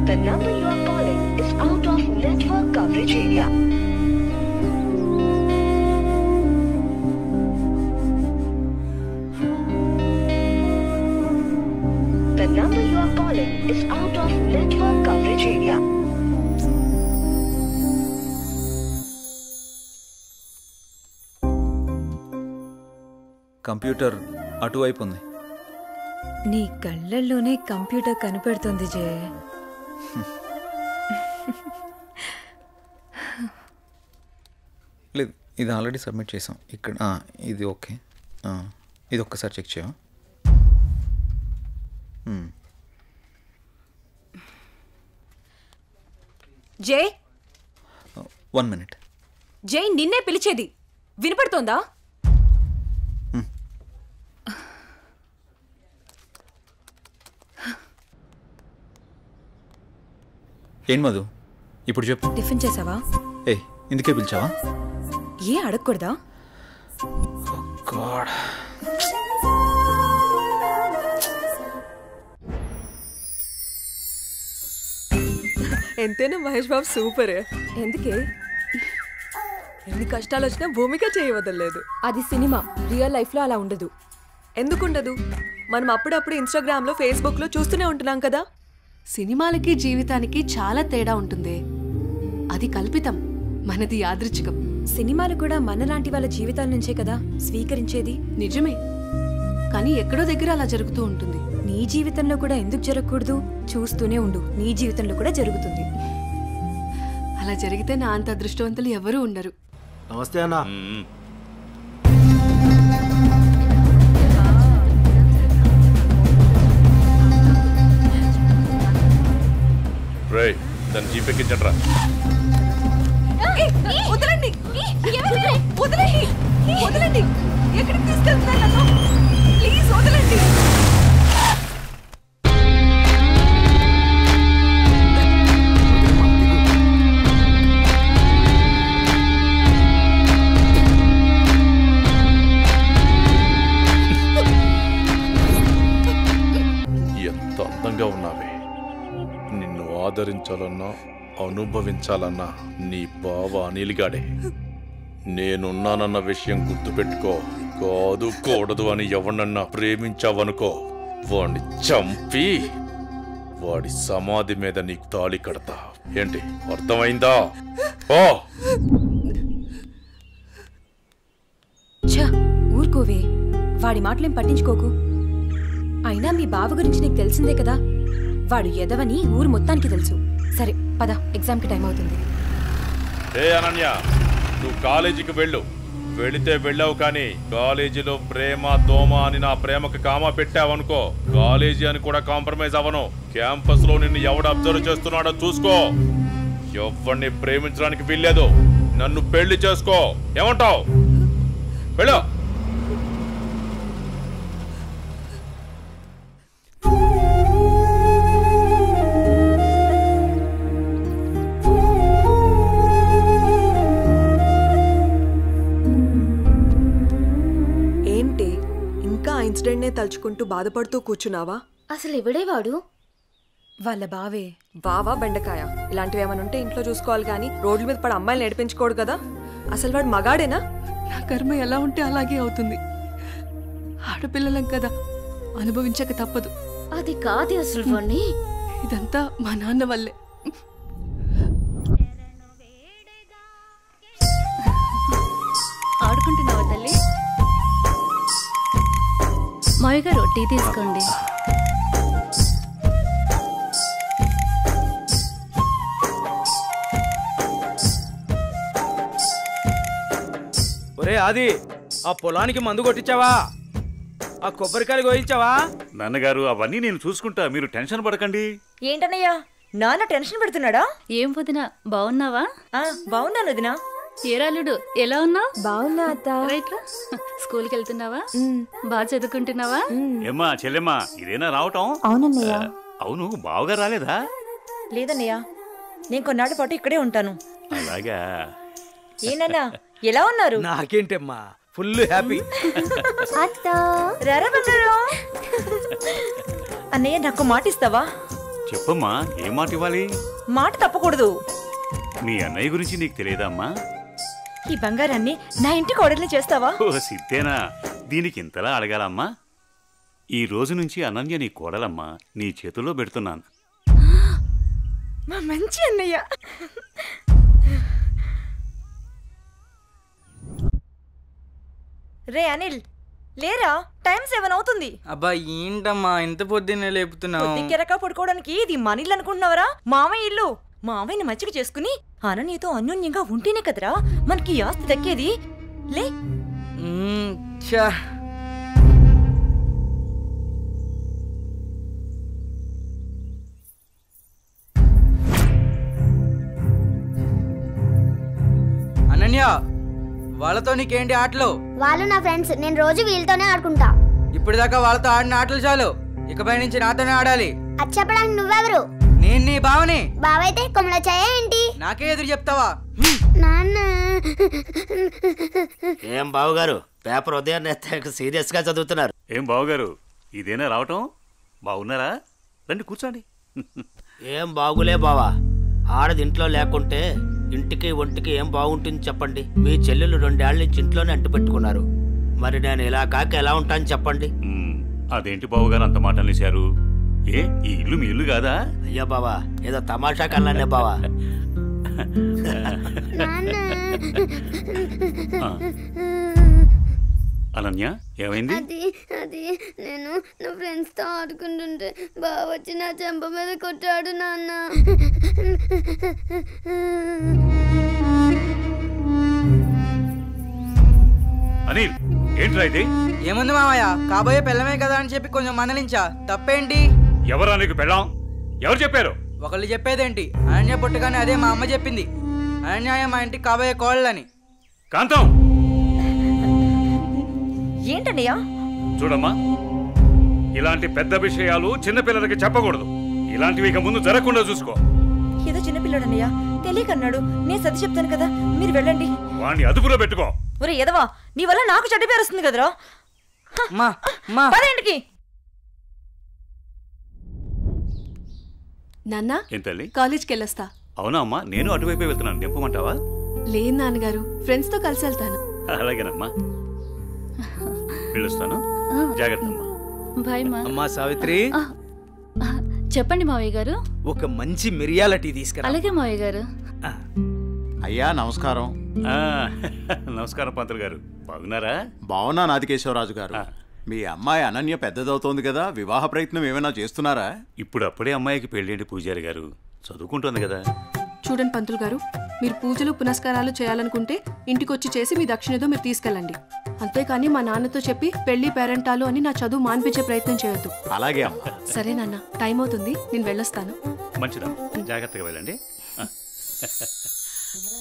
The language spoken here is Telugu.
The number you are calling is out of network coverage area. The number you are calling is out of network coverage area. Computer అటువైపు ఉంది. నీ కళ్ళల్లోనే కంప్యూటర్ కనిపెడుతుంది జయ. లేదు, ఇది ఆల్రెడీ సబ్మిట్ చేసాం. ఇక్కడ ఇది ఓకే. ఇది ఒక్కసారి చెక్ చేయవా? జై 1 minute. జై నిన్నే పిలిచేది వినపడుతోందా? ఏం మధు ఇప్పుడు చెప్పు. టిఫిన్ చేసావా? ఇందుకే పిలిచావా? ఏ అడగకూడదా? ఎంతైనా మహేష్ బాబు సూపర్. ఎందుకే ఎన్ని కష్టాలు వచ్చినా భూమిక చేయవదలేదు. అది సినిమా, రియల్ లైఫ్ లో అలా ఉండదు. ఎందుకుండదు? మనం అప్పుడప్పుడు ఇన్స్టాగ్రామ్ లో, ఫేస్బుక్ లో చూస్తూనే ఉంటున్నాం కదా. సినిమాలకి జీవితానికి చాలా తేడా ఉంటుంది. అది కల్పితం, మనది యాదృచ్ఛికం. సినిమాలు కూడా మనలాంటి వాళ్ళ జీవితాల నుంచే కదా స్వీకరించేది. నిజమే, కానీ ఎక్కడో దగ్గర అలా జరుగుతూ ఉంటుంది. నీ జీవితంలో కూడా ఎందుకు జరగకూడదు? చూస్తూనే ఉండు, నీ జీవితంలో కూడా జరుగుతుంది. అలా జరిగితే నా అంత అదృష్టవంతులు ఎవరూ ఉండరు. నమస్తే అన్న. దాన్ని జీపెక్కించండి రా. వదలండి, వదలండి, వదలండి. ఎక్కడికి తీసుకెళ్తున్నారు నన్ను? ప్లీజ్ వదలండి. ఎంత అందంగా ఉన్నావే. నిన్ను ఆదరించాలన్నా అనుభవించాలన్నా నీ బావ అనిల్గాడే. నేనున్నానన్న విషయం గుర్తుపెట్టుకో. కాదు కూడదు అని ఎవరినన్నా ప్రేమించావనుకో, వాడిని చంపి వాడి సమాధి మీద నీకు తాళి కడతా. ఏంటి అర్థమైందా? ఓ ఊరుకోవే, వాడి మాటలేం పట్టించుకోకు. అయినా మీ బావ గురించి నీకు తెలిసిందే కదా. వాడు ఎదవని ఊరు మొత్తానికి తెలుసు. సరే పద, ఎగ్జామ్కి టైం అవుతుంది. ఏ అనన్య, నువ్వు కాలేజీకి వెళ్ళు. వెళితే వెళ్ళావు, కానీ కాలేజీలో ప్రేమ దోమ అని నా ప్రేమకు కామా పెట్టావనుకో, కాలేజీ అని కూడా కాంప్రమైజ్ అవ్వను. క్యాంపస్ లో నిన్ను ఎవడు అబ్జర్వ్ చేస్తున్నాడో చూసుకో. ఎవరిని ప్రేమించడానికి వీల్లేదు. నన్ను పెళ్లి చేసుకో. ఏమంటావు? వెళ్ళు. ఇన్సిడెంట్ నే తలుచుకుంటూ బాధపడుతూ కూర్చున్నావా? అసలు ఎవడే వాడు? వాళ్ళ బావే. బావా బెండకాయ ఇలాంటివి ఏమైనా ఉంటే ఇంట్లో చూసుకోవాలి, కానీ రోడ్ల మీద పడి అమ్మాయిలు నడిపించుకోడు కదా. అసలు వాడు మగాడేనా? నా కర్మ ఎలా ఉంటే అలాగే అవుతుంది. ఆడపిల్లలం కదా, అనుభవించక తప్పదు. అది కాదు అసలు వాణ్ణి. ఇదంతా మా నాన్న వల్లే. ఆడుకుంటున్నావా తల్లి? మావి గారు టీ తీసుకోండి. ఒరే ఆది, ఆ పొలానికి మందు కొట్టించావా? ఆ కొబ్బరికాయలు కోయించావా? నాన్నగారు అవన్నీ నేను చూసుకుంటా, మీరు టెన్షన్ పడకండి. ఏంటన్నయ్యా, నాన్న టెన్షన్ పెడుతున్నాడా? ఏం వదినా, బాగున్నావా? బాగున్నాను వదినా. ఏరాలుడు ఎలా ఉన్నావు? బాగున్నా అత్త. రైట్ రా. స్కూల్కి వెళ్తున్నావా? బాగా చదువుకుంటున్నావా? ఏమ్మా చెల్లెమ్మా, ఇదేనా రావటం? అవునన్నయ్య. అవును, బావగా రాలేదా? లేదన్నయ్య, నేను కొన్నాళ్ళ పాటు ఇక్కడే ఉంటాను. అలాగా? ఏనన్నా ఎలా ఉన్నారు? నాకేంటమ్మా, ఫుల్ హ్యాపీ. రారా బంగారు. అన్నయ్య నాకు మాట ఇస్తావా? చెప్పమ్మా ఏం మాట ఇవ్వాలి? మాట తప్పకూడదు. మీ అన్నయ్య గురించి నీకు తెలియదా అమ్మా? ఈ బంగారాన్ని నా ఇంటికి ఆర్డర్ని చేస్తావా? ఓ సిద్ధేనా, దీనికి ఇంతలా అడగాలమ్మా? ఈ రోజు నుంచి అనన్య నీ కోడలమ్మా, నీ చేతుల్లో పెడుతున్నాను. మా మంచి అన్నయ్య. రే అనిల్, లేరా, టైం 7 అవుతుంది. అబ్బా ఏంటమ్మా ఇంత పొద్దున్నే లేపుతున్నావు? కెరక పడుకోవడానికి ఇది మన ఇల్లు అనుకుంటున్నావరా? మామయ్య ఇల్లు. మామయ్యని మంచిగా చేసుకుని అనన్యతో అన్యోన్యంగా ఉంటేనే కదరా మనకి ఈ ఆస్తి దక్కేది. లే. అనన్య, వాళ్ళతో నీకేంటి ఆటలు? వాళ్ళు నా ఫ్రెండ్స్, నేను రోజు వీళ్ళతోనే ఆడుకుంటా. ఇప్పుడు దాకా వాళ్ళతో ఆడిన ఆటలు చాలు, ఇకపై నుంచి నాతోనే ఆడాలి. అది చెప్పడానికి నువ్వెవరు? నేను నీ బావని. బావైతే కొమ్మల చాయ ఏంటి? నాకే ఎదురు చెప్తావా? నాన్న. ఏం బావగారు, పేపర్ ఉదయాన్నే సీరియస్ గా చదువుతున్నారు. ఏం బావగారు, ఇదేనా రావటం? బాగున్నారా? రండి కూర్చోండి. ఏం బాగులే బావా, ఆడది ఇంట్లో లేకుంటే ఇంటికి ఒంటికి ఏం బాగుంటుంది చెప్పండి. మీ చెల్లెలు 2 ఏళ్ల నుంచి ఇంట్లోనే అంటు పెట్టుకున్నారు. మరి నేను ఇలా కాక ఎలా ఉంటాను చెప్పండి. అదేంటి బావగారు అంత మాట అనేశారు? ఏ, ఈ ఇల్లు మీ ఇల్లు కాదా? అయ్యో బావా, ఏదో తమాషా కల్లానే బావా. అనన్య, ఏమైంది? అది నేను నా ఫ్రెండ్స్ తో ఆడుకుంటుంటే బావ వచ్చి నా చెంప మీద కొట్టాడు నాన్న. అనిల్, ఏంట్రా ఇది? ఏముంది మామయ్య, కాబోయే పెళ్ళమే కదా అని చెప్పి కొంచెం మందలించా. తప్పేంటి? ఎవరా నీకు పెళ్ళాం? ఎవరు చెప్పారు? ఒకళ్ళు చెప్పేదేంటి, అనన్య పుట్టగానే అదే మా అమ్మ చెప్పింది. అనన్య మా ఇంటికి కాబోయే కోళ్ళని. కాంతం, ఏంటన్నయ్యా? చూడమ్మా, ఇలాంటి పెద్ద విషయాలు చిన్నపిల్లలకి చెప్పకూడదు. ఇలాంటివి ఇక ముందు జరగకుండా చూసుకో. ఏదో చిన్నపిల్లడన్నయ్యా, తెలియకన్నాడు. నేను సర్ది చెప్తాను కదా, మీరు వెళ్ళండి. వాణ్ణి అదుపులో పెట్టుకో. ఒరే ఎదవా, నీ వల్ల నాకు చెడ్డ పేరు వస్తుంది కదరా. పదేంటికి? నాన్న, ఏంటల్లి? కాలేజ్కి వెళ్ళొస్తా. అవునా అమ్మా, నేను అటువైపే వెళ్తున్నాను. నింపమంటావా? లేదు నాన్నగారు, ఫ్రెండ్స్ తో కలిసి వెళ్తాను. అలాగేనమ్మా, వెళ్ళొస్తాను. జాగ్రత్త అమ్మా. బాయ్ మా. అమ్మా సావిత్రి, చెప్పండి మావయ్య గారు. ఒక మంచి మిరియాల టీ తీసుకురా. అలాగే మావయ్య గారు. అయ్యా నమస్కారం. నమస్కారం పంతులు గారు, బాగున్నారా? బాగున్నా నాదికేశ్వరరాజు గారు. మీ అమ్మాయి అనన్య పెద్దదవుతోంది కదా, వివాహ ప్రయత్నం ఏమైనా చేస్తున్నారా? ఇప్పుడు అప్పుడే అమ్మాయికి పెళ్ళేంటి పూజారి గారు, చదువుకుంటుంది కదా. చూడండి పంతులు గారు, మీరు పూజలు పునస్కారాలు చేయాలనుకుంటే ఇంటికొచ్చి చేసి మీ దక్షిణతో మీరు తీసుకెళ్ళండి. అంతేకాని మా నాన్నతో చెప్పి పెళ్లి పేరెంటాలు అని నా చదువు మాన్పించే ప్రయత్నం చేయొద్దు. అలాగే అమ్మా. సరే నాన్న, టైం అవుతుంది, నేను వెళ్ళొస్తాను. మంచిదమ్మా, జాగ్రత్తగా వెళ్ళండి.